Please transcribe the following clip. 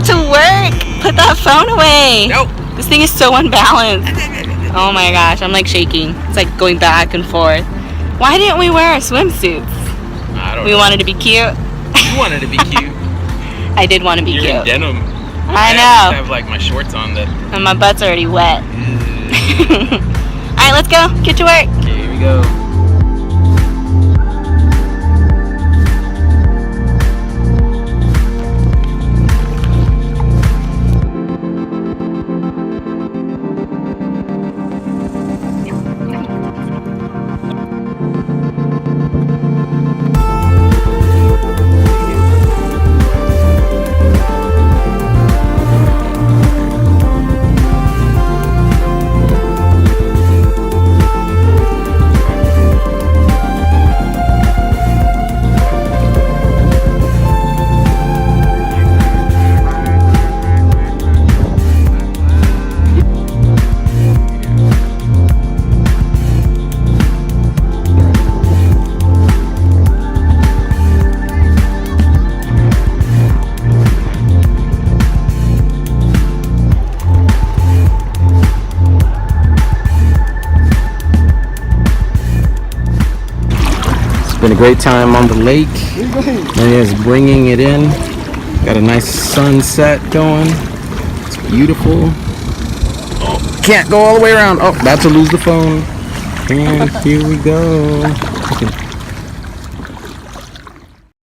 it to work. Put that phone away. Nope. This thing is so unbalanced. Oh my gosh, I'm like shaking. It's like going back and forth. Why didn't we wear our swimsuits? I don't know. We wanted to be cute. You wanted to be cute. I did want to be You're cute. in denim. I know. I have like my shorts on that. And my butt's already wet. Alright, let's go. Get to work. Okay, here we go. Been a great time on the lake. Maria's bringing it in. Got a nice sunset going. It's beautiful. Oh, can't go all the way around. Oh, about to lose the phone. And here we go.